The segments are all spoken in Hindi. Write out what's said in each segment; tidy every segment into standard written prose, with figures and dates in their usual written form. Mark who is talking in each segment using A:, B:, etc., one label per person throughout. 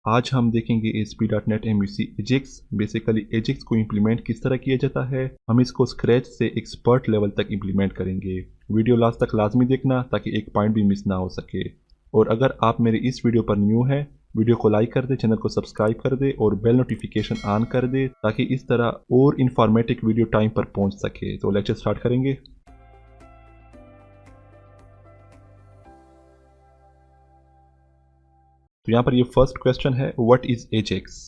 A: आज हम देखेंगे ASP.NET MVC Ajax। Basically Ajax को इम्प्लीमेंट किस तरह किया जाता है, हम इसको स्क्रैच से एक्सपर्ट लेवल तक इम्प्लीमेंट करेंगे। वीडियो लास्ट तक लाजमी देखना ताकि एक पॉइंट भी मिस ना हो सके। और अगर आप मेरे इस वीडियो पर न्यू है, वीडियो को लाइक कर दे, चैनल को सब्सक्राइब कर दे और बेल नोटिफिकेशन ऑन कर दे ताकि इस तरह और इन्फॉर्मेटिव वीडियो टाइम पर पहुंच सके। तो लेक्चर स्टार्ट करेंगे। तो यहाँ पर ये फर्स्ट क्वेश्चन है, what is Ajax.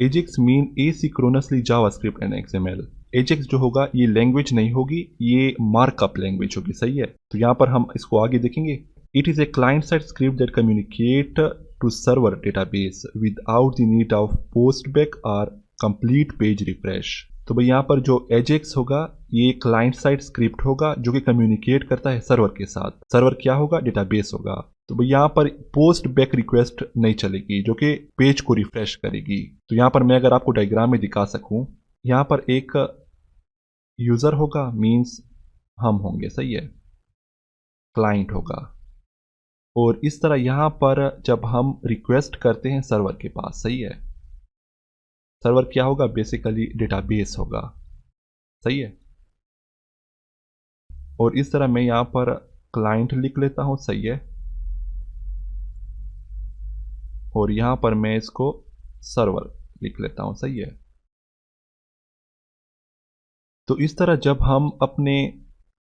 A: Ajax mean asynchronously JavaScript and XML। Ajax जो होगा ये लैंग्वेज नहीं होगी, ये मार्कअप लैंग्वेज होगी। सही है, तो यहाँ पर हम इसको आगे देखेंगे। It is a client side script that communicate to server database without the need of post back और कंप्लीट पेज रिफ्रेश। तो भाई यहाँ पर जो एजेक्स होगा ये क्लाइंट साइड स्क्रिप्ट होगा जो कि कम्युनिकेट करता है सर्वर के साथ। सर्वर क्या होगा, डेटाबेस होगा। तो भाई यहाँ पर पोस्ट बैक रिक्वेस्ट नहीं चलेगी जो कि पेज को रिफ्रेश करेगी। तो यहाँ पर मैं अगर आपको डायग्राम में दिखा सकूं, यहाँ पर एक यूजर होगा, मींस हम होंगे। सही है, क्लाइंट होगा। और इस तरह यहाँ पर जब हम रिक्वेस्ट करते हैं सर्वर के पास, सही है, सर्वर क्या होगा, बेसिकली डेटाबेस होगा। सही है, और इस तरह मैं यहाँ पर क्लाइंट लिख लेता हूं। सही है, और यहां पर मैं इसको सर्वर लिख लेता हूं। सही है, तो इस तरह जब हम अपने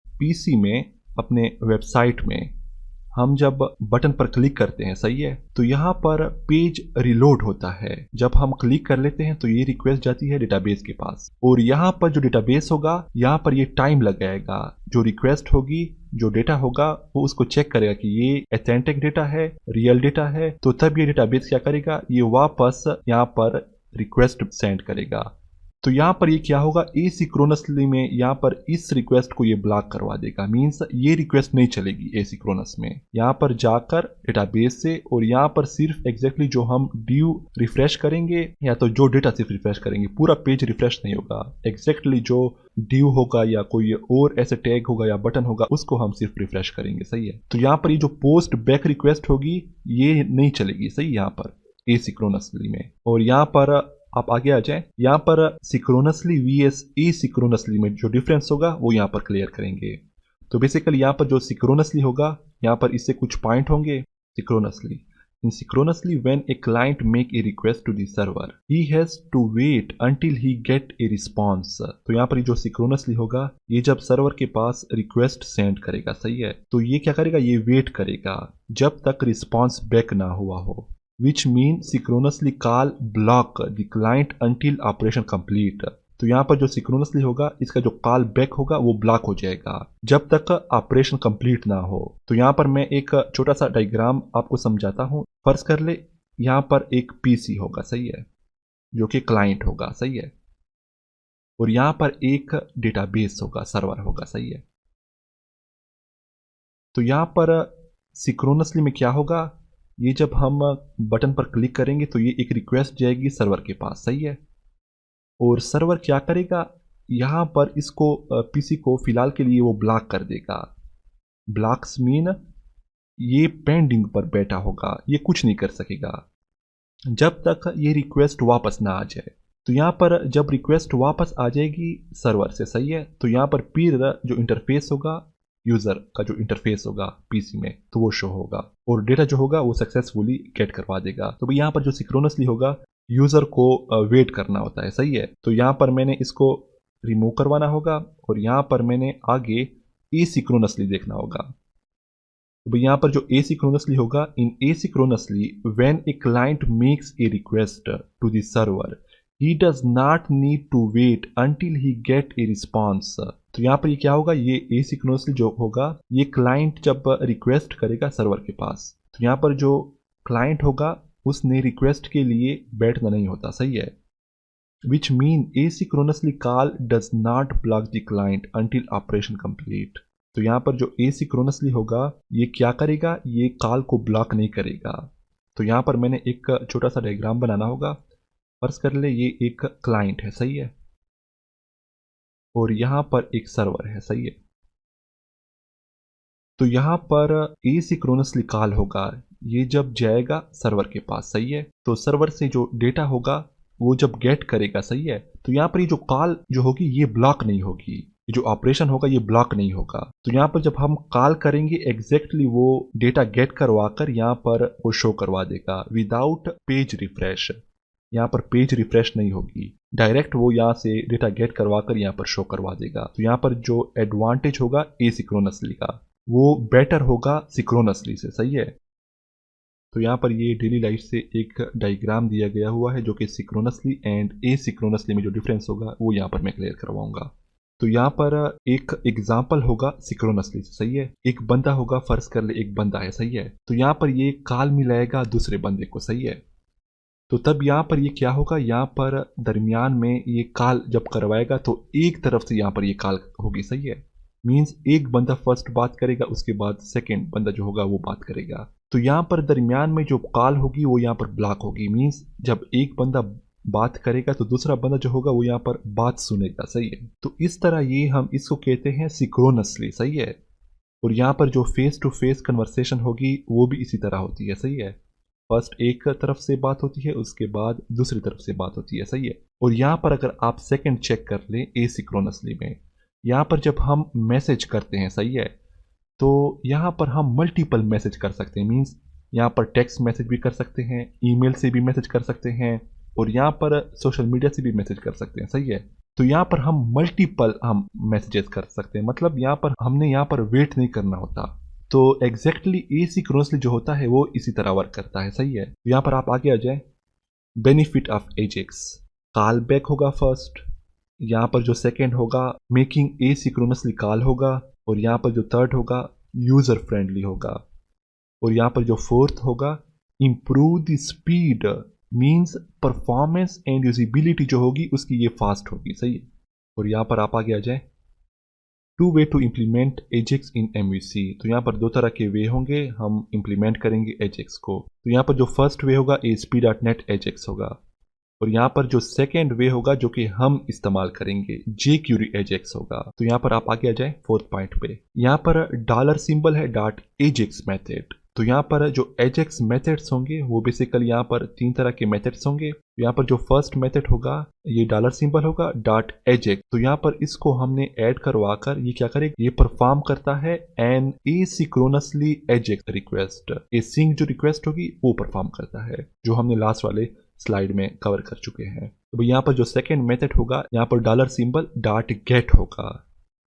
A: पीसी में, अपने वेबसाइट में हम जब बटन पर क्लिक करते हैं, सही है, तो यहां पर पेज रिलोड होता है। जब हम क्लिक कर लेते हैं तो ये रिक्वेस्ट जाती है डेटाबेस के पास, और यहां पर जो डेटाबेस होगा यहां पर ये टाइम लगाएगा। जो रिक्वेस्ट होगी, जो डेटा होगा, वो उसको चेक करेगा कि ये एथेंटिक डेटा है, रियल डेटा है, तो तब ये डेटाबेस क्या करेगा, ये वापस यहाँ पर रिक्वेस्ट सेंड करेगा। तो यहाँ पर ये क्या होगा, एसिंक्रोनसली में यहाँ पर इस रिक्वेस्ट को ये ब्लॉक करवा देगा। मींस ये रिक्वेस्ट नहीं चलेगी एसिंक्रोनस में। यहाँ पर जाकर डेटाबेस से, और यहाँ पर सिर्फ एग्जैक्टली जो हम ड्यू रिफ्रेश करेंगे या तो जो डेटा सिर्फ रिफ्रेश करेंगे, पूरा पेज रिफ्रेश नहीं होगा। एग्जैक्टली जो ड्यू होगा या कोई और ऐसे टैग होगा या बटन होगा, उसको हम सिर्फ रिफ्रेश करेंगे। सही है, तो यहाँ पर ये जो पोस्ट बैक रिक्वेस्ट होगी ये नहीं चलेगी। सही, यहाँ पर एसिंक्रोनसली में। और यहाँ पर आप आगे आ जाएं, यहाँ पर सिंक्रोनसली vs एसिंक्रोनसली में जो डिफरेंस होगा वो यहाँ पर क्लियर करेंगे। तो बेसिकली यहाँ पर जो सिंक्रोनसली होगा, यहाँ पर इससे कुछ पॉइंट होंगे। Synchronously, in synchronously when a client make a request to the server, he has to wait until he get a response. तो यहाँ पर जो सिंक्रोनसली होगा, ये जब सर्वर के पास रिक्वेस्ट सेंड करेगा, सही है, तो ये क्या करेगा, ये वेट करेगा जब तक रिस्पॉन्स बैक ना हुआ हो। which mean synchronously call block the client until operation complete। तो यहाँ पर जो synchronously होगा, इसका जो कॉल बैक होगा वो ब्लॉक हो जाएगा जब तक ऑपरेशन कंप्लीट ना हो। तो यहाँ पर मैं एक छोटा सा डायग्राम आपको समझाता हूँ। फर्ज कर ले यहाँ पर एक पीसी होगा, सही है, जो कि क्लाइंट होगा। सही है, और यहाँ पर एक डेटाबेस होगा, सर्वर होगा। सही है, तो यहाँ पर सिंक्रोनसली में क्या होगा, ये जब हम बटन पर क्लिक करेंगे तो ये एक रिक्वेस्ट जाएगी सर्वर के पास। सही है, और सर्वर क्या करेगा, यहाँ पर इसको पीसी को फिलहाल के लिए वो ब्लॉक कर देगा। ब्लॉक्स मीन ये पेंडिंग पर बैठा होगा, ये कुछ नहीं कर सकेगा जब तक ये रिक्वेस्ट वापस ना आ जाए। तो यहाँ पर जब रिक्वेस्ट वापस आ जाएगी सर्वर से, सही है, तो यहाँ पर फिर जो इंटरफेस होगा, यूजर का जो इंटरफेस होगा पीसी में, तो वो शो होगा और डेटा जो होगा वो सक्सेसफुली गेट करवा देगा। तो भाई यहाँ पर जो सिंक्रोनसली होगा, यूजर को वेट करना होता है। सही है, तो यहाँ पर मैंने इसको रिमूव करवाना होगा और यहाँ पर मैंने आगे एसिंक्रोनसली देखना होगा। तो भाई यहाँ पर जो एसिंक्रोनसली होगा, in asynchronously when a client makes a request to the server, he does not need to wait until he get a response। तो यहाँ पर ये क्या होगा, ये एसिंक्रोनसली जो होगा, ये क्लाइंट जब रिक्वेस्ट करेगा सर्वर के पास, तो यहाँ पर जो क्लाइंट होगा उसने रिक्वेस्ट के लिए बैठना नहीं होता। सही है, which mean asynchronously call does not block the client until operation complete। तो यहाँ पर जो एसिंक्रोनसली होगा, ये क्या करेगा, ये कॉल को ब्लॉक नहीं करेगा। तो यहाँ पर मैंने एक छोटा सा डायग्राम बनाना होगा। फर्ज कर ले ये एक क्लाइंट है, सही है, और यहां पर एक सर्वर है। सही है, तो यहां पर एसिंक्रोनसली कॉल होगा, ये जब जाएगा सर्वर के पास, सही है। तो सर्वर से जो डेटा होगा वो जब गेट करेगा, सही है। तो यहाँ पर ये जो कॉल जो होगी ये ब्लॉक नहीं होगी, ये जो ऑपरेशन होगा ये ब्लॉक नहीं होगा। तो यहाँ पर जब हम कॉल करेंगे एग्जैक्टली वो डेटा गेट करवा कर यहाँ पर वो शो करवा देगा विदाउट पेज रिफ्रेश। यहाँ पर पेज रिफ्रेश नहीं होगी, डायरेक्ट वो यहाँ से डेटा गेट करवा कर यहाँ पर शो करवा देगा। तो यहाँ पर जो एडवांटेज होगा एसिंक्रोनसली का वो बेटर होगा सिंक्रोनसली से, सही है। तो यहाँ पर ये डेली लाइफ से एक डायग्राम दिया गया हुआ है जो कि सिंक्रोनसली एंड एसिंक्रोनसली में जो डिफरेंस होगा वो यहाँ पर मैं क्लियर करवाऊंगा। तो यहाँ पर एक एग्जाम्पल होगा सिंक्रोनसली से, सही है। एक बंदा होगा, फर्ज कर ले एक बंदा है, सही है। तो यहाँ पर ये कॉल मिलाएगा दूसरे बंदे को, सही है। तो तब यहाँ पर ये क्या होगा, यहाँ पर दरमियान में ये कॉल जब करवाएगा तो एक तरफ से यहाँ पर ये कॉल होगी, सही है। मींस एक बंदा फर्स्ट बात करेगा, उसके बाद सेकंड बंदा जो होगा वो बात करेगा। तो यहाँ पर दरमियान में जो कॉल होगी वो यहाँ पर ब्लॉक होगी। मींस जब एक बंदा बात करेगा तो दूसरा बंदा जो होगा वो यहाँ पर बात सुनेगा, सही है। तो इस तरह ये हम इसको कहते हैं सिंक्रोनसली, सही है। और यहाँ पर जो फेस टू फेस कन्वर्सेशन होगी वो भी इसी तरह होती है, सही है। फर्स्ट एक तरफ से बात होती है, उसके बाद दूसरी तरफ से बात होती है, सही है। और यहाँ पर अगर आप सेकंड चेक कर लें एसिंक्रोनसली में, यहाँ पर जब हम मैसेज करते हैं, सही है, तो यहाँ पर हम मल्टीपल मैसेज कर सकते हैं। मींस यहाँ पर टेक्स्ट मैसेज भी कर सकते हैं, ईमेल से भी मैसेज कर सकते हैं, और यहाँ पर सोशल मीडिया से भी मैसेज कर सकते हैं, सही है। तो यहाँ पर हम मल्टीपल मैसेजेस कर सकते हैं, मतलब यहाँ पर हमने यहाँ पर वेट नहीं करना होता। तो एग्जैक्टली एसिंक्रोनसली जो होता है वो इसी तरह वर्क करता है, सही है। तो यहाँ पर आप आगे आ जाए, benefit of Ajax, call back होगा फर्स्ट, यहाँ पर जो सेकेंड होगा मेकिंग एसिंक्रोनसली कॉल होगा, और यहाँ पर जो थर्ड होगा यूजर फ्रेंडली होगा, और यहाँ पर जो फोर्थ होगा improve the speed, means performance and usability जो होगी उसकी ये फास्ट होगी, सही है। और यहाँ पर आप आगे आ जाए, two way to implement Ajax in MVC। तो यहाँ पर दो तरह के वे होंगे, हम इम्प्लीमेंट करेंगे एजेक्स को। तो यहाँ पर जो फर्स्ट वे होगा ASP.NET एजेक्स होगा, और यहाँ पर जो सेकेंड वे होगा जो कि हम इस्तेमाल करेंगे jQuery एजेक्स होगा। तो यहाँ पर आप आगे आ जाए फोर्थ पॉइंट पे, यहाँ पर डॉलर सिंबल है .ajax मेथड। तो यहाँ पर जो एजेक्स मेथड्स होंगे वो बेसिकली यहाँ पर तीन तरह के मेथड्स होंगे। तो यहाँ पर जो फर्स्ट मेथड होगा ये डॉलर सिंबल होगा .ajax। तो यहाँ पर इसको हमने ऐड करवा कर ये क्या करेगा, ये परफॉर्म करता है an asynchronously Ajax request. Async जो रिक्वेस्ट होगी वो परफॉर्म करता है, जो हमने लास्ट वाले स्लाइड में कवर कर चुके हैं। तो यहाँ पर जो सेकेंड मेथड होगा यहाँ पर डॉलर सिंबल .get होगा।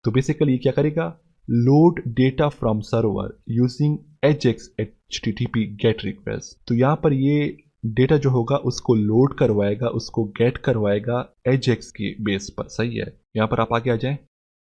A: तो बेसिकली ये क्या करेगा, load data from server using Ajax HTTP gate request. तो यहाँ पर ये डेटा जो होगा उसको लोड करवाएगा, उसको गेट करवाएगा एजेक्स के बेस पर, सही है। यहाँ पर आप आगे आ जाए,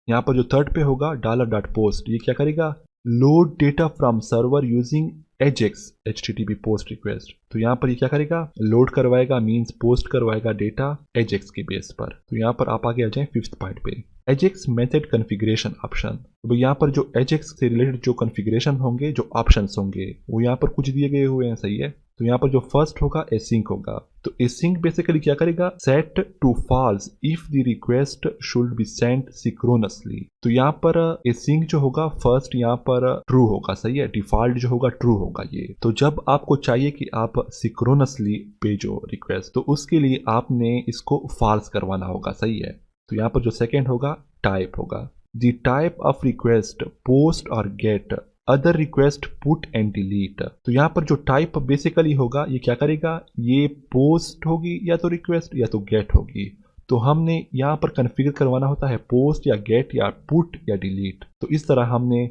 A: यहाँ पर जो थर्ड पे होगा $.post, ये क्या करेगा, load data from server using Ajax HTTP post request. तो यहाँ पर ये क्या करेगा, लोड करवाएगा, मींस पोस्ट करवाएगा डेटा एजेक्स के बेस पर। तो यहाँ पर आप आगे आ जाए फिफ्थ पॉइंट पे, एजेक्स मेथड कॉन्फ़िगरेशन ऑप्शन। तो यहाँ पर जो एजेक्स से रिलेटेड जो कॉन्फ़िगरेशन होंगे, जो ऑप्शंस होंगे वो यहाँ पर कुछ दिए गए हुए हैं, सही है। तो यहाँ पर जो फर्स्ट होगा एसिंक होगा। तो एसिंक बेसिकली क्या करेगा, set to false if the request should be sent synchronously. तो यहाँ पर एसिंक जो होगा फर्स्ट यहाँ पर ट्रू होगा, सही है। डिफॉल्ट जो होगा ट्रू होगा ये। तो जब आपको चाहिए कि आप सिंक्रोनसली भेजो रिक्वेस्ट, तो उसके लिए आपने इसको फॉल्स करवाना होगा, सही है। तो यहाँ पर जो सेकेंड होगा टाइप होगा, the type of request post और get, other request put and delete. तो यहाँ पर जो टाइप बेसिकली होगा ये क्या करेगा, ये पोस्ट होगी या तो रिक्वेस्ट या तो गेट होगी। तो हमने यहाँ पर कॉन्फ़िगर करवाना होता है पोस्ट या गेट या पुट या डिलीट। तो इस तरह हमने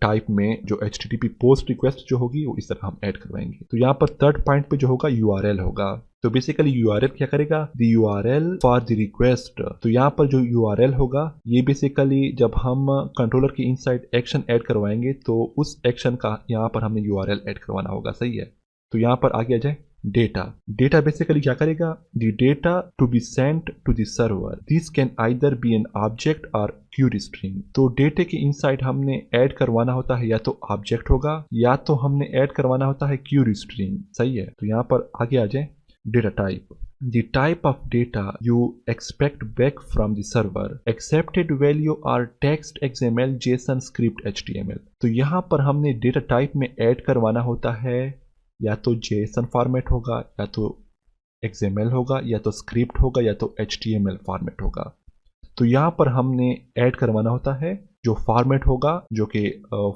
A: टाइप में जो HTTP पोस्ट रिक्वेस्ट जो होगी वो इस तरह हम ऐड करवाएंगे। तो यहाँ पर थर्ड पॉइंट पे जो होगा URL होगा। तो बेसिकली URL क्या करेगा, the URL for the request. तो यहाँ पर जो URL होगा ये बेसिकली जब हम कंट्रोलर के इनसाइड एक्शन ऐड करवाएंगे तो उस एक्शन का यहाँ पर हमने URL ऐड करवाना होगा, सही है। तो यहाँ पर आगे आ जाए डेटा। डेटा बेसिकली क्या करेगा, the data to be sent to the server, this can either be an object और क्यूरी स्ट्रिंग। तो डेटे के इनसाइड हमने ऐड करवाना होता है या तो ऑब्जेक्ट होगा या तो हमने ऐड करवाना होता है क्यूरी स्ट्रिंग, सही है। तो यहाँ पर आगे आ जाए data type, the type of data you expect back from the server, accepted value or text XML JSON script HTML। तो यहाँ पर हमने डेटा टाइप में ऐड करवाना होता है या तो JSON फॉर्मेट होगा, या तो XML होगा, या तो स्क्रिप्ट होगा, या तो HTML फॉर्मेट होगा। तो यहाँ पर हमने ऐड करवाना होता है जो फॉर्मेट होगा, जो कि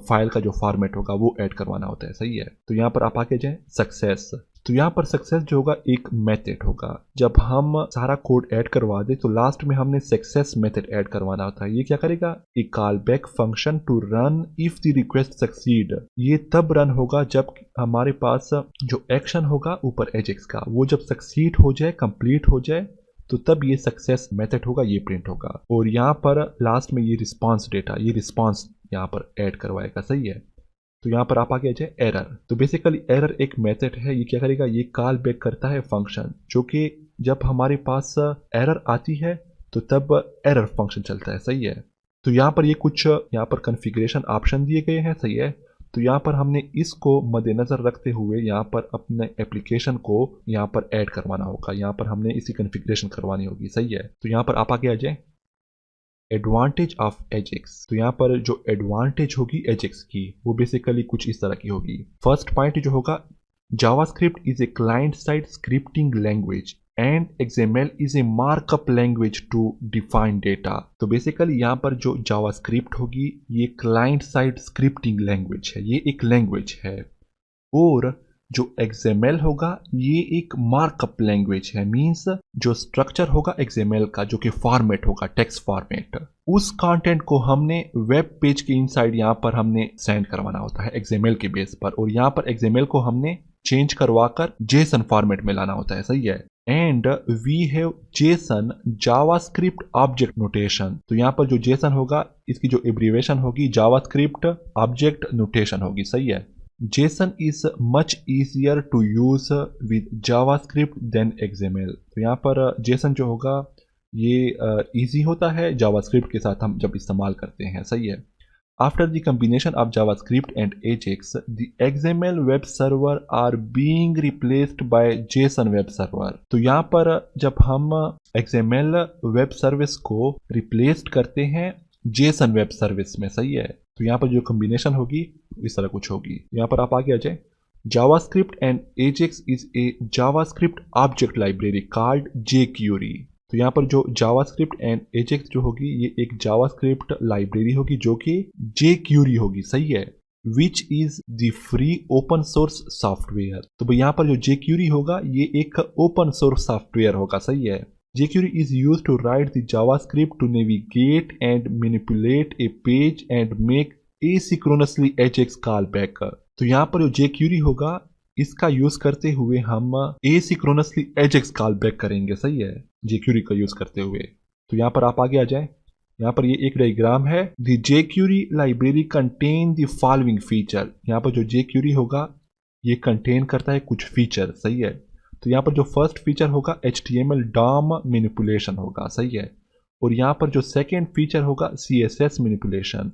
A: फाइल का जो फॉर्मेट होगा वो ऐड करवाना होता है, सही है। तो यहाँ पर आप आके जाएं सक्सेस। तो यहाँ पर सक्सेस जो होगा एक मेथड होगा। जब हम सारा कोड ऐड करवा दे तो लास्ट में हमने सक्सेस मेथड ऐड करवाना होता है। ये क्या करेगा, a call back function to run if the request succeed. ये तब रन होगा जब हमारे पास जो एक्शन होगा ऊपर एजेक्स का वो जब सक्सीड हो जाए, कंप्लीट हो जाए, तो तब ये सक्सेस मेथड होगा, ये प्रिंट होगा। और यहाँ पर लास्ट में ये रिस्पांस डेटा, ये रिस्पांस यहाँ पर ऐड करवाएगा, सही है। तो यहाँ पर आप आगे आ जाए एरर। तो बेसिकली एरर एक मेथड है, ये क्या करेगा, ये कॉल बैक करता है फंक्शन, जो कि जब हमारे पास एरर आती है तो तब एरर फंक्शन चलता है, सही है। तो यहाँ पर ये कुछ यहाँ पर कॉन्फ़िगरेशन ऑप्शन दिए गए हैं, सही है। तो यहाँ पर हमने इसको मद्देनज़र रखते हुए यहाँ पर अपने एप्लीकेशन को यहाँ पर ऐड करवाना होगा। यहाँ पर हमने इसी कॉन्फ़िगरेशन करवानी होगी, सही है। तो यहाँ पर आप आगे आ जाए एडवांटेज ऑफ एजेक्स। तो यहाँ पर जो एडवांटेज होगी एजेक्स की वो बेसिकली कुछ इस तरह की होगी। फर्स्ट पॉइंट जो होगा, JavaScript is a client side scripting language and XML is a markup language to define data. तो बेसिकली यहाँ पर जो जावास्क्रिप्ट होगी ये क्लाइंट साइड स्क्रिप्टिंग लैंग्वेज है, ये एक लैंग्वेज है। और जो XML होगा ये एक मार्कअप लैंग्वेज है, मींस जो स्ट्रक्चर होगा XML का, जो कि फॉर्मेट होगा टेक्स्ट फॉर्मेट, उस कंटेंट को हमने वेब पेज के इनसाइड यहाँ पर हमने सेंड करवाना होता है XML के बेस पर। और यहाँ पर XML को हमने चेंज करवाकर JSON फॉर्मेट में लाना होता है, सही है। And we have JSON JavaScript object notation. तो यहाँ पर जो JSON होगा इसकी जो एब्रीवेशन होगी जावास्क्रिप्ट ऑब्जेक्ट नोटेशन होगी, सही है। JSON is much easier to use with JavaScript than XML। तो यहाँ पर JSON जो होगा ये easy होता है JavaScript के साथ हम जब इस्तेमाल करते हैं, सही है। After the combination of JavaScript and Ajax, the XML web server are being replaced by JSON web server। तो यहाँ पर जब हम XML वेब सर्विस को रिप्लेस करते हैं JSON वेब सर्विस में, सही है। तो यहाँ पर जो कॉम्बिनेशन होगी इस तरह कुछ होगी। यहाँ पर आप आगे आ जाए, JavaScript and Ajax is a JavaScript object library called jQuery। तो यहाँ पर जो जावास्क्रिप्ट एंड एजेक्स जो होगी ये एक जावास्क्रिप्ट लाइब्रेरी होगी जो कि jQuery होगी, सही है, which is the free open source software. तो भाई यहाँ पर जो jQuery होगा ये एक ओपन सोर्स सॉफ्टवेयर होगा, सही है। jQuery is used to write the JavaScript to navigate and manipulate a page and make asynchronously AJAX callback। तो यहाँ पर जो jQuery होगा इसका यूज करते हुए हम asynchronously AJAX callback करेंगे, सही है, jQuery का यूज करते हुए। तो यहाँ पर आप आगे आ जाए, यहाँ पर ये एक डायग्राम है। The jQuery library contain the following feature। यहाँ पर जो jQuery होगा ये कंटेन करता है कुछ फीचर, सही है। तो यहाँ पर जो फर्स्ट फीचर होगा HTML DOM मैनिपुलेशन होगा, सही है। और यहाँ पर जो सेकेंड फीचर होगा CSS मैनिपुलेशन।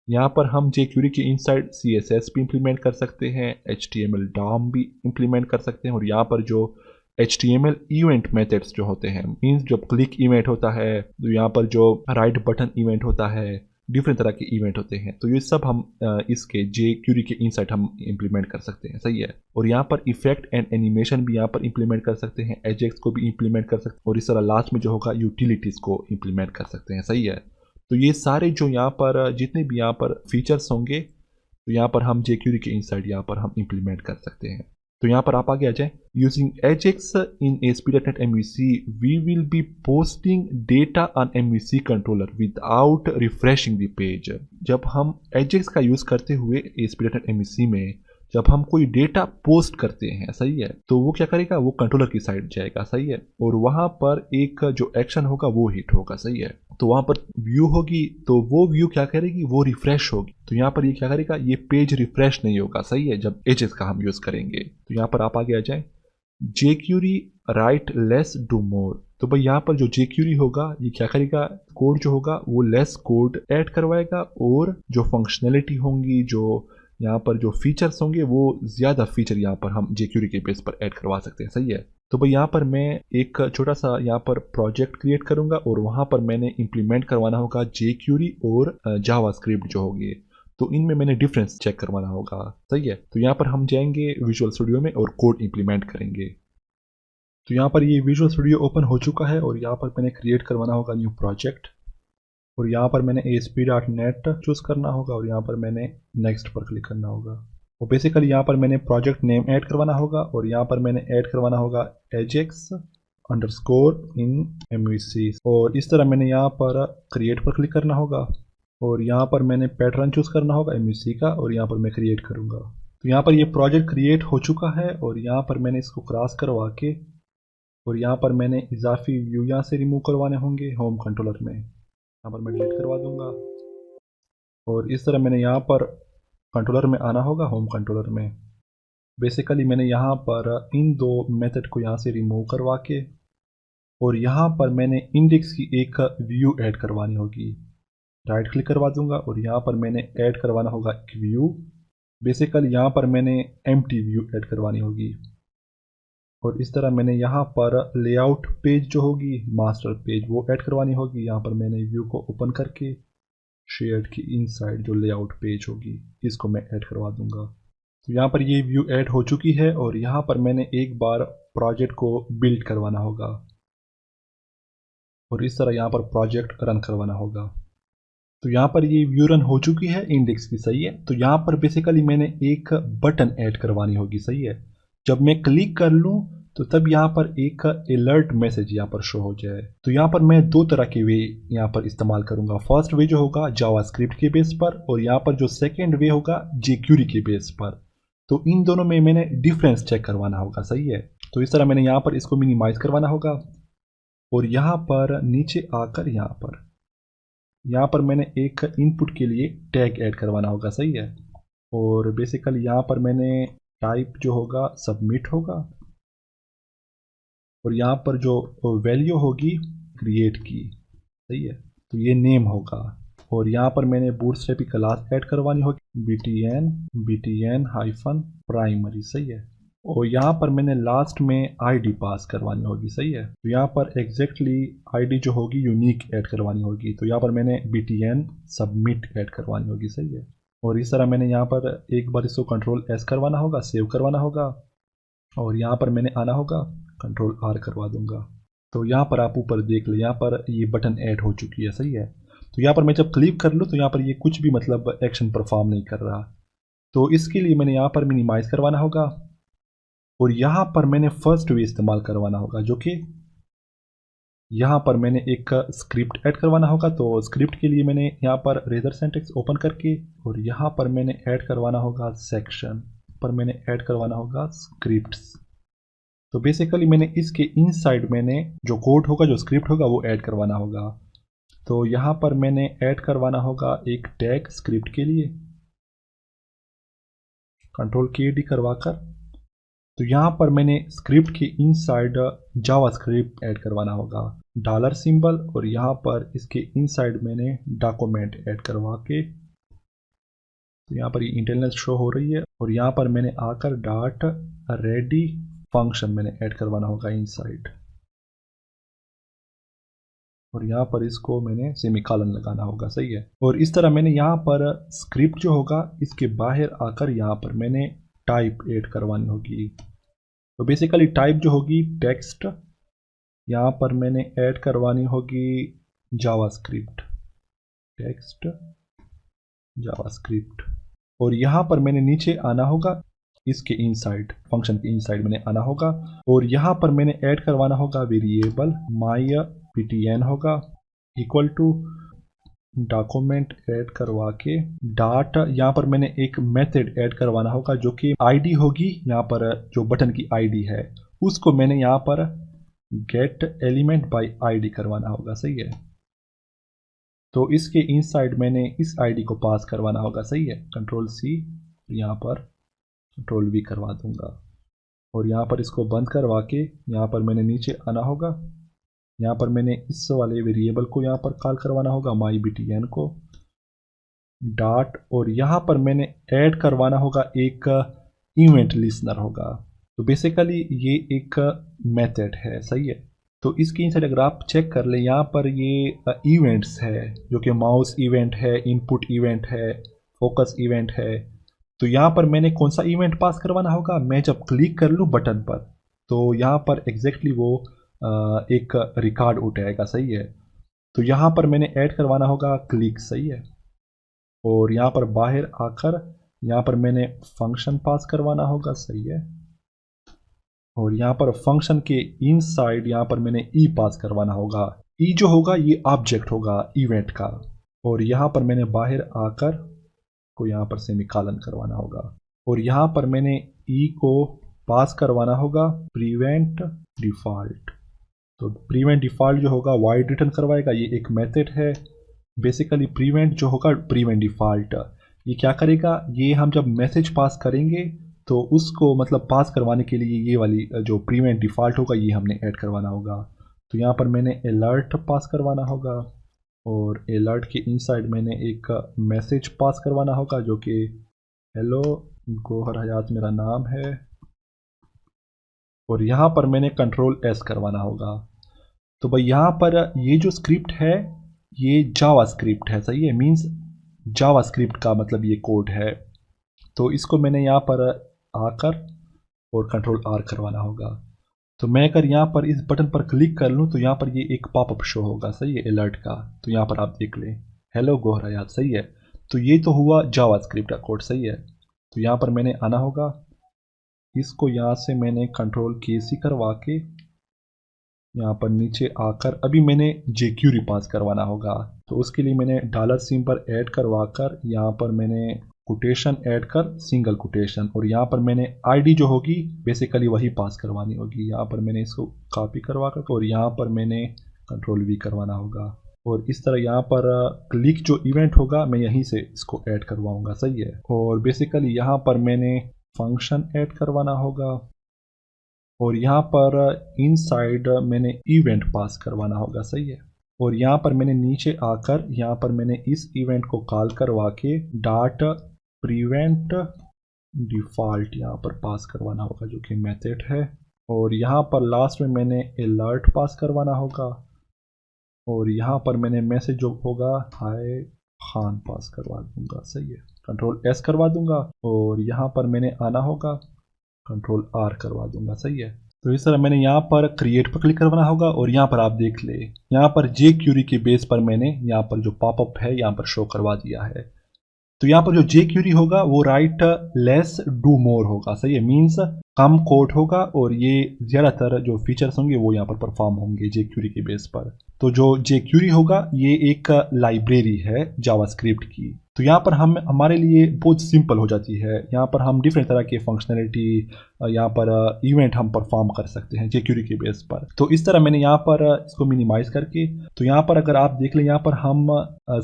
A: यहाँ पर हम jQuery के इनसाइड CSS भी इंप्लीमेंट कर सकते हैं, HTML DOM भी इंप्लीमेंट कर सकते हैं। और यहाँ पर जो HTML इवेंट मेथड्स जो होते हैं, मीन्स जब क्लिक इवेंट होता है, तो यहाँ पर जो राइट बटन इवेंट होता है, डिफरेंट तरह के इवेंट होते हैं, तो ये सब हम इसके jQuery के इनसाइड हम इंप्लीमेंट कर सकते हैं, सही है। और यहाँ पर इफेक्ट एंड एनिमेशन भी यहाँ पर इंप्लीमेंट कर सकते हैं, एजेक्स को भी इंप्लीमेंट कर सकते हैं, और इस तरह लास्ट में जो होगा यूटिलिटीज़ को इंप्लीमेंट कर सकते हैं, सही है। तो ये सारे जो यहाँ पर जितने भी यहाँ पर फीचर्स होंगे तो यहाँ पर हम jQuery के इनसाइड यहाँ पर हम इंप्लीमेंट कर सकते हैं। तो यहाँ पर आप आगे आ जाए, using Ajax in ASP.NET MVC we will be posting data on MVC controller without refreshing the page. जब हम एजेक्स का यूज करते हुए ASP.NEट MVC में जब हम कोई डेटा पोस्ट करते हैं, सही है, तो वो क्या करेगा, वो कंट्रोलर की साइड जाएगा, सही है। और वहां पर एक जो एक्शन होगा वो हिट होगा, सही है। तो वहां पर व्यू होगी तो वो व्यू क्या करेगी, वो रिफ्रेश होगी। तो यहाँ पर ये क्या करेगा, ये पेज रिफ्रेश नहीं होगा, सही है, जब एजेस का हम यूज करेंगे। तो यहाँ पर आप आगे आ जाए, jQuery right less do more. तो भाई यहाँ पर जो jQuery होगा ये क्या करेगा, कोड जो होगा वो लेस कोड ऐड करवाएगा और जो फंक्शनैलिटी होंगी, जो यहाँ पर जो फीचर्स होंगे वो ज़्यादा फीचर यहाँ पर हम jQuery के बेस पर ऐड करवा सकते हैं, सही है। तो भाई यहाँ पर मैं एक छोटा सा यहाँ पर प्रोजेक्ट क्रिएट करूँगा और वहाँ पर मैंने इम्प्लीमेंट करवाना होगा jQuery और जावास्क्रिप्ट जो होगी। तो इनमें मैंने डिफरेंस चेक करवाना होगा, सही है। तो यहाँ पर हम जाएंगे विजुअल स्टूडियो में और कोड इंप्लीमेंट करेंगे। तो यहाँ पर ये विजुअल स्टूडियो ओपन हो चुका है और यहाँ पर मैंने क्रिएट करवाना होगा न्यू प्रोजेक्ट और यहाँ पर मैंने ASP.NET चूज़ करना होगा और यहाँ पर मैंने नेक्स्ट पर क्लिक करना होगा। और बेसिकली यहाँ पर मैंने प्रोजेक्ट नेम ऐड करवाना होगा और यहाँ पर मैंने ऐड करवाना होगा ajax_ in MVC और इस तरह मैंने यहाँ पर क्रिएट पर क्लिक करना होगा और यहाँ पर मैंने पैटर्न चूज़ करना होगा MVC का और यहाँ पर मैं क्रिएट करूँगा। तो यहाँ पर ये प्रोजेक्ट क्रिएट हो चुका है और यहाँ पर मैंने इसको क्रॉस करवा के और यहाँ पर मैंने इजाफी व्यू यहाँ से रिमूव करवाने होंगे होम कंट्रोलर में, यहाँ पर मैं डिलीट करवा दूंगा और इस तरह मैंने यहाँ पर कंट्रोलर में आना होगा होम कंट्रोलर में। बेसिकली मैंने यहाँ पर इन दो मेथड को यहाँ से रिमूव करवा के और यहाँ पर मैंने इंडेक्स की एक व्यू ऐड करवानी होगी, राइट क्लिक करवा दूंगा और यहाँ पर मैंने ऐड करवाना होगा एक व्यू। बेसिकली यहाँ पर मैंने एम्प्टी व्यू ऐड करवानी होगी और इस तरह मैंने यहाँ पर लेआउट पेज जो होगी मास्टर पेज वो ऐड करवानी होगी। यहाँ पर मैंने व्यू को ओपन करके शेयर्ड की इनसाइड जो लेआउट पेज होगी इसको मैं ऐड करवा दूंगा। तो यहाँ पर ये व्यू ऐड हो चुकी है और यहाँ पर मैंने एक बार प्रोजेक्ट को बिल्ड करवाना होगा और इस तरह यहाँ पर प्रोजेक्ट रन करवाना होगा। तो यहाँ पर ये व्यू रन हो चुकी है इंडेक्स की, सही है। तो यहाँ पर बेसिकली मैंने एक बटन ऐड करवानी होगी, सही है। जब मैं क्लिक कर लूँ तो तब यहाँ पर एक अलर्ट मैसेज यहाँ पर शो हो जाए। तो यहाँ पर मैं दो तरह के वे यहाँ पर इस्तेमाल करूँगा। फर्स्ट वे जो होगा जावास्क्रिप्ट के बेस पर और यहाँ पर जो सेकंड वे होगा jQuery के बेस पर। तो इन दोनों में मैंने डिफरेंस चेक करवाना होगा, सही है। तो इस तरह मैंने यहाँ पर इसको मिनिमाइज करवाना होगा और यहाँ पर नीचे आकर यहाँ पर मैंने एक इनपुट के लिए टैग ऐड करवाना होगा, सही है। और बेसिकली यहाँ पर मैंने टाइप जो होगा सबमिट होगा और यहाँ पर जो वैल्यू होगी क्रिएट की, सही है। तो ये नेम होगा और यहाँ पर मैंने बूटस्ट्रैप की क्लास ऐड करवानी होगी btn-primary, सही है। और यहाँ पर मैंने लास्ट में आईडी पास करवानी होगी, सही है। तो यहाँ पर एग्जैक्टली आईडी जो होगी यूनिक ऐड करवानी होगी। तो यहाँ पर मैंने btn सबमिट ऐड करवानी होगी, सही है। और इस तरह मैंने यहाँ पर एक बार इसको Ctrl+S करवाना होगा, सेव करवाना होगा और यहाँ पर मैंने आना होगा Ctrl+R करवा दूंगा। तो यहाँ पर आप ऊपर देख लें, यहाँ पर ये बटन ऐड हो चुकी है, सही है। तो यहाँ पर मैं जब क्लिक कर लूँ तो यहाँ पर ये कुछ भी मतलब एक्शन परफॉर्म नहीं कर रहा। तो इसके लिए मैंने यहाँ पर मिनिमाइज करवाना होगा और यहाँ पर मैंने फर्स्ट वे इस्तेमाल करवाना होगा, जो कि यहाँ पर मैंने एक स्क्रिप्ट ऐड करवाना होगा। तो स्क्रिप्ट के लिए मैंने यहाँ पर रेजर सिंटैक्स ओपन करके और यहाँ पर मैंने ऐड करवाना होगा सेक्शन पर मैंने ऐड करवाना होगा स्क्रिप्ट्स। तो बेसिकली मैंने इसके इनसाइड मैंने जो कोड होगा, जो स्क्रिप्ट होगा वो ऐड करवाना होगा। तो यहाँ पर मैंने ऐड करवाना होगा एक टैग स्क्रिप्ट के लिए, Ctrl+KD करवा कर। तो यहाँ पर मैंने स्क्रिप्ट के इनसाइड जावास्क्रिप्ट ऐड करवाना होगा, डॉलर सिंबल, और यहाँ पर इसके इनसाइड मैंने डॉक्यूमेंट ऐड करवा के। तो यहाँ पर ये इंटरनल शो हो रही है और यहाँ पर मैंने आकर .ready फंक्शन मैंने ऐड करवाना होगा इनसाइड और यहाँ पर इसको मैंने सेमीकोलन लगाना होगा, सही है। और इस तरह मैंने यहाँ पर स्क्रिप्ट जो होगा इसके बाहर आकर यहाँ पर मैंने टाइप ऐड करवानी होगी। तो बेसिकली टाइप जो होगी टेक्स्ट, यहाँ पर मैंने ऐड करवानी होगी जावास्क्रिप्ट, टेक्स्ट जावास्क्रिप्ट। और यहाँ पर मैंने नीचे आना होगा इसके इनसाइड, फंक्शन के इनसाइड मैंने आना होगा और यहाँ पर मैंने ऐड करवाना होगा वेरिएबल myptn होगा इक्वल टू डॉक्यूमेंट ऐड करवा के डॉट, यहाँ पर मैंने एक मेथड ऐड करवाना होगा जो कि आईडी होगी, यहाँ पर जो बटन की आईडी है उसको मैंने यहाँ पर गेट एलिमेंट बाय आईडी करवाना होगा, सही है। तो इसके इनसाइड मैंने इस आईडी को पास करवाना होगा, सही है। Ctrl+C, यहाँ पर Ctrl+V करवा दूंगा और यहाँ पर इसको बंद करवा के यहाँ पर मैंने नीचे आना होगा। यहाँ पर मैंने इस वाले वेरिएबल को यहाँ पर कॉल करवाना होगा myBTN को डॉट, और यहाँ पर मैंने ऐड करवाना होगा एक इवेंट लिसनर होगा। तो बेसिकली ये एक मेथड है, सही है। तो इसके इनसाइड अगर आप चेक कर ले, यहाँ पर ये इवेंट्स है जो कि माउस इवेंट है, इनपुट इवेंट है, फोकस इवेंट है। तो यहाँ पर मैंने कौन सा इवेंट पास करवाना होगा, मैं जब क्लिक कर लूँ बटन पर तो यहाँ पर एग्जैक्टली वो एक रिकॉर्ड उठाएगा, सही है। तो यहाँ पर मैंने ऐड करवाना होगा क्लिक, सही है। और यहाँ पर बाहर आकर यहाँ पर मैंने फंक्शन पास करवाना होगा, सही है। और यहाँ पर फंक्शन के इनसाइड यहाँ पर मैंने ई पास करवाना होगा। ई जो होगा ये ऑब्जेक्ट होगा इवेंट का। और यहाँ पर मैंने बाहर आकर को यहाँ पर सेमीकोलन करवाना होगा। और यहाँ पर मैंने ई को पास करवाना होगा प्रीवेंट डिफ़ॉल्ट। तो प्रीवेंट डिफ़ॉल्ट जो होगा वाइड रिटर्न करवाएगा, ये एक मेथड है। बेसिकली प्रीवेंट जो होगा प्रीवेंट डिफ़ॉल्ट ये क्या करेगा, ये हम जब मैसेज पास करेंगे तो उसको मतलब पास करवाने के लिए ये वाली जो प्रीवेंट डिफ़ॉल्ट होगा ये हमने ऐड करवाना होगा। तो यहाँ पर मैंने अलर्ट पास करवाना होगा। और अलर्ट के इनसाइड मैंने एक मैसेज पास करवाना होगा जो कि हेलो गोहर हयात मेरा नाम है। और यहाँ पर मैंने कंट्रोल एस करवाना होगा। तो भाई यहाँ पर ये जो स्क्रिप्ट है ये जावा स्क्रिप्ट है, सही है। मीन्स जावा स्क्रिप्ट का मतलब ये कोड है। तो इसको मैंने यहाँ पर आकर और कंट्रोल आर करवाना होगा। तो मैं अगर यहाँ पर इस बटन पर क्लिक कर लूँ तो यहाँ पर ये एक पॉपअप शो होगा, सही है, अलर्ट का। तो यहाँ पर आप देख लें हेलो गोहर हयात, सही है। तो ये तो हुआ जावा स्क्रिप्ट का कोड, सही है। तो यहाँ पर मैंने आना होगा, इसको यहाँ से मैंने कंट्रोल के सी करवा के यहाँ पर नीचे आकर अभी मैंने jQuery पास करवाना होगा। तो उसके लिए मैंने डॉलर सिंबल पर ऐड करवा कर यहाँ पर मैंने कोटेशन ऐड कर सिंगल कोटेशन और यहाँ पर मैंने आईडी जो होगी बेसिकली वही पास करवानी होगी। यहाँ पर मैंने इसको कॉपी करवा कर और यहाँ पर मैंने कंट्रोल वी करवाना होगा। और इस तरह यहाँ पर क्लिक जो इवेंट होगा मैं यहीं से इसको ऐड करवाऊँगा, सही है। और बेसिकली यहाँ पर मैंने फंक्शन ऐड करवाना होगा और यहाँ पर इनसाइड मैंने इवेंट पास करवाना होगा, सही है। और यहाँ पर मैंने नीचे आकर यहाँ पर मैंने इस इवेंट को कॉल करवा के डॉट प्रीवेंट डिफ़ॉल्ट यहाँ पर पास करवाना होगा जो कि मेथड है। और यहाँ पर लास्ट में मैंने अलर्ट पास करवाना होगा और यहाँ पर मैंने मैसेज जो होगा हाय खान पास करवा दूंगा, सही है। कंट्रोल एस करवा दूंगा और यहाँ पर मैंने आना होगा, कंट्रोल आर करवा दूंगा, सही है। तो इस तरह मैंने यहाँ पर क्रिएट पर क्लिक करवाना होगा और यहाँ पर आप देख ले यहाँ पर jQuery के बेस पर मैंने यहाँ पर जो पॉपअप है यहाँ पर शो करवा दिया है। तो यहाँ पर जो jQuery होगा वो राइट लेस डू मोर होगा, सही है। मीन्स कम कोड होगा और ये ज़्यादातर जो फीचर्स होंगे वो यहाँ पर परफॉर्म होंगे jQuery के बेस पर। तो जो jQuery होगा ये एक लाइब्रेरी है जावास्क्रिप्ट की। तो यहाँ पर हम हमारे लिए बहुत सिंपल हो जाती है। यहाँ पर हम डिफरेंट तरह के फंक्शनैलिटी यहाँ पर इवेंट हम परफॉर्म कर सकते हैं jQuery के बेस पर। तो इस तरह मैंने यहाँ पर इसको मिनिमाइज़ करके तो यहाँ पर अगर आप देख लें यहाँ पर हम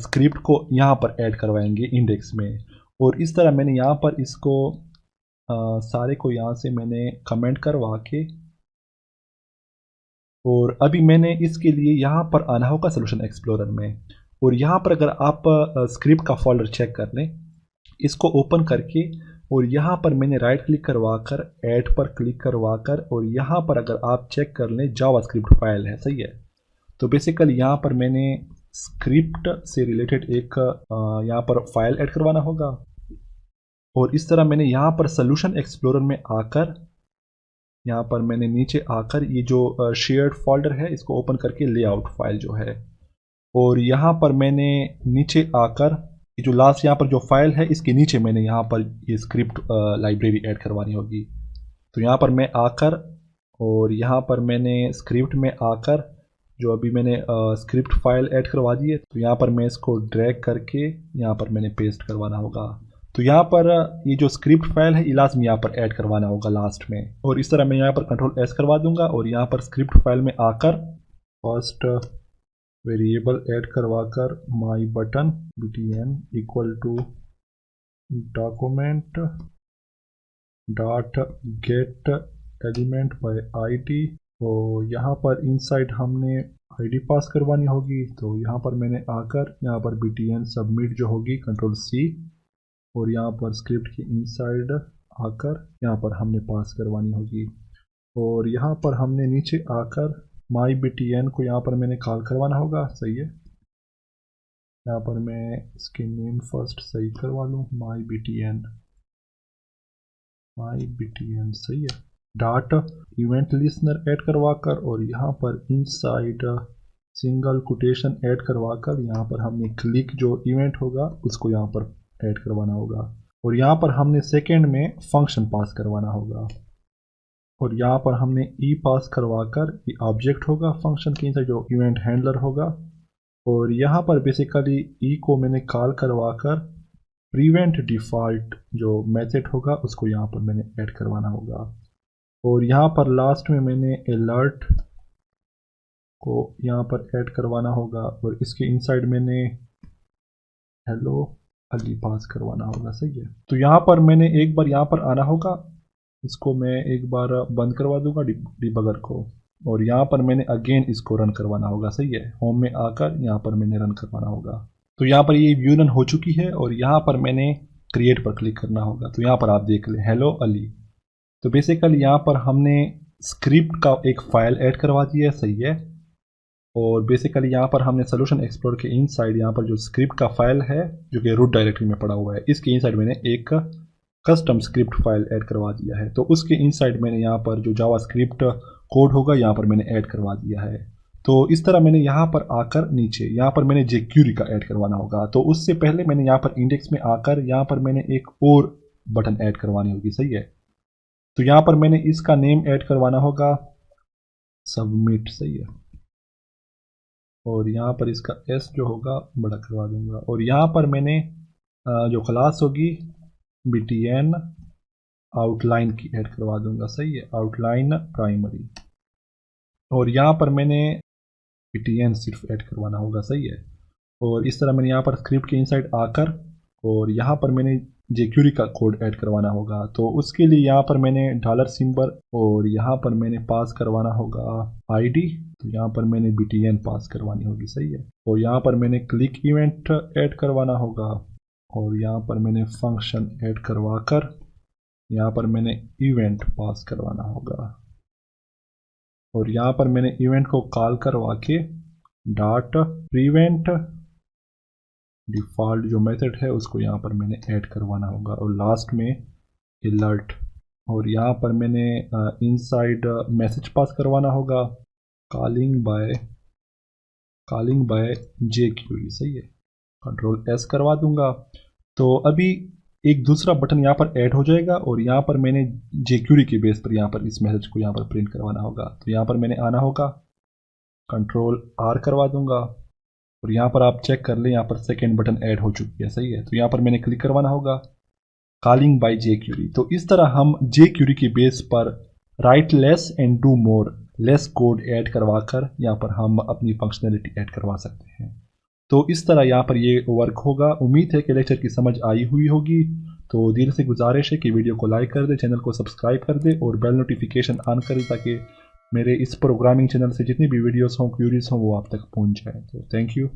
A: स्क्रिप्ट को यहाँ पर ऐड करवाएंगे इंडेक्स में। और इस तरह मैंने यहाँ पर इसको सारे को यहाँ से मैंने कमेंट करवा के और अभी मैंने इसके लिए यहाँ पर आना होगा सोल्यूशन एक्सप्लोरर में। और यहाँ पर अगर आप स्क्रिप्ट का फोल्डर चेक कर लें, इसको ओपन करके और यहाँ पर मैंने राइट क्लिक करवा कर ऐड पर क्लिक करवा कर और यहाँ पर अगर आप चेक कर लें जावास्क्रिप्ट फाइल है, सही है। तो बेसिकली यहाँ पर मैंने स्क्रिप्ट से रिलेटेड एक यहाँ पर फाइल ऐड करवाना होगा। और इस तरह मैंने यहाँ पर सोल्यूशन एक्सप्लोरर में आकर यहाँ पर मैंने नीचे आकर ये जो शेयर्ड फोल्डर है इसको ओपन करके लेआउट फाइल जो है और यहाँ पर मैंने नीचे आकर ये जो लास्ट यहाँ पर जो फाइल है इसके नीचे मैंने यहाँ पर ये स्क्रिप्ट लाइब्रेरी ऐड करवानी होगी। तो यहाँ पर मैं आकर और यहाँ पर मैंने स्क्रिप्ट में आकर जो अभी मैंने स्क्रिप्ट फाइल ऐड करवा दी है तो यहाँ पर मैं इसको ड्रैग करके यहाँ पर मैंने पेस्ट करवाना होगा। तो यहाँ पर ये जो स्क्रिप्ट फाइल है ये लाजमी यहाँ पर ऐड करवाना होगा लास्ट में। और इस तरह मैं यहाँ पर कंट्रोल एस करवा दूंगा और यहाँ पर स्क्रिप्ट फाइल में आकर फर्स्ट वेरिएबल ऐड करवा कर my button btn equal to document dot get element by id। तो यहाँ पर इनसाइड हमने id पास करवानी होगी। तो यहाँ पर मैंने आकर यहाँ पर btn सबमिट जो होगी कंट्रोल सी और यहाँ पर स्क्रिप्ट के इनसाइड आकर यहाँ पर हमने पास करवानी होगी। और यहाँ पर हमने नीचे आकर माई btn को यहाँ पर मैंने कॉल करवाना होगा, सही है। यहाँ पर मैं इसके नेम फर्स्ट सही करवा लूँ, माई बी टी एन सही है। डाट इवेंट लिसनर ऐड करवा कर और यहाँ पर इनसाइड सिंगल कोटेशन ऐड करवा कर यहाँ पर हमने क्लिक जो इवेंट होगा उसको यहाँ पर ऐड करवाना होगा और यहाँ पर हमने सेकेंड में फंक्शन पास करवाना होगा और यहाँ पर हमने ई पास करवा कर ये ऑब्जेक्ट होगा फंक्शन के अंदर जो इवेंट हैंडलर होगा और यहाँ पर बेसिकली ई को मैंने कॉल करवा कर प्रिवेंट डिफ़ॉल्ट जो मेथड होगा उसको यहाँ पर मैंने ऐड करवाना होगा और यहाँ पर लास्ट में मैंने अलर्ट को यहाँ पर ऐड करवाना होगा और इसके इनसाइड मैंने हेलो अली पास करवाना होगा सही है। तो यहाँ पर मैंने एक बार यहाँ पर आना होगा, इसको मैं एक बार बंद करवा दूंगा डिबगर को और यहाँ पर मैंने अगेन इसको रन करवाना होगा सही है। होम में आकर यहाँ पर मैंने रन करवाना होगा। तो यहाँ पर ये व्यू रन हो चुकी है और यहाँ पर मैंने क्रिएट पर क्लिक करना होगा। तो यहाँ पर आप देख लें हेलो अली। तो बेसिकली यहाँ पर हमने स्क्रिप्ट का एक फ़ाइल ऐड करवा दिया है सही है और बेसिकली यहाँ पर हमने सोल्यूशन एक्सप्लोर के इनसाइड यहाँ पर जो स्क्रिप्ट का फाइल है जो कि रूट डायरेक्टरी में पड़ा हुआ है इसके इनसाइड मैंने एक कस्टम स्क्रिप्ट फाइल ऐड करवा दिया है। तो उसके इनसाइड मैंने यहाँ पर जो जावा स्क्रिप्ट कोड होगा यहाँ पर मैंने ऐड करवा दिया है। तो इस तरह मैंने यहाँ पर आकर नीचे यहाँ पर मैंने jQuery का ऐड करवाना होगा। तो उससे पहले मैंने यहाँ पर इंडेक्स में आकर यहाँ पर मैंने एक और बटन ऐड करवानी होगी सही है। तो यहाँ पर मैंने इसका नेम ऐड करवाना होगा सबमिट सही है और यहाँ पर इसका एस जो होगा बड़ा करवा दूंगा और यहाँ पर मैंने जो क्लास होगी btn आउटलाइन की ऐड करवा दूंगा सही है, आउटलाइन प्राइमरी और यहाँ पर मैंने btn सिर्फ ऐड करवाना होगा सही है। और इस तरह मैंने यहाँ पर स्क्रिप्ट के इनसाइड आकर और यहाँ पर मैंने jQuery का कोड ऐड करवाना होगा। तो उसके लिए यहाँ पर मैंने डॉलर सिंबल और यहाँ पर मैंने पास करवाना होगा आईडी। तो यहाँ पर मैंने btn पास करवानी होगी सही है और यहाँ पर मैंने क्लिक इवेंट ऐड करवाना होगा और यहाँ पर मैंने फंक्शन ऐड करवा कर यहाँ पर मैंने इवेंट पास करवाना होगा और यहाँ पर मैंने इवेंट को कॉल करवा के डॉट प्रिवेंट डिफ़ॉल्ट जो मेथड है उसको यहाँ पर मैंने ऐड करवाना होगा और लास्ट में अलर्ट और यहाँ पर मैंने इनसाइड मैसेज पास करवाना होगा कॉलिंग बाय jQuery सही है, कंट्रोल S करवा दूंगा। तो अभी एक दूसरा बटन यहाँ पर ऐड हो जाएगा और यहाँ पर मैंने jQuery के बेस पर यहाँ पर इस मैसेज को यहाँ पर प्रिंट करवाना होगा। तो यहाँ पर मैंने आना होगा, कंट्रोल R करवा दूंगा और यहाँ पर आप चेक कर लें यहाँ पर सेकेंड बटन ऐड हो चुकी है सही है। तो यहाँ पर मैंने क्लिक करवाना होगा कॉलिंग बाय jQuery। तो इस तरह हम jQuery के बेस पर right less and do more less code add करवा कर यहाँ पर हम अपनी फंक्शनैलिटी ऐड करवा सकते हैं। तो इस तरह यहाँ पर ये वर्क होगा। उम्मीद है कि लेक्चर की समझ आई हुई होगी। तो दिल से गुजारिश है कि वीडियो को लाइक कर दे, चैनल को सब्सक्राइब कर दे और बेल नोटिफिकेशन ऑन कर दे ताकि मेरे इस प्रोग्रामिंग चैनल से जितनी भी वीडियोस हों, क्यूरीज हों वो आप तक पहुँच जाए। तो थैंक यू।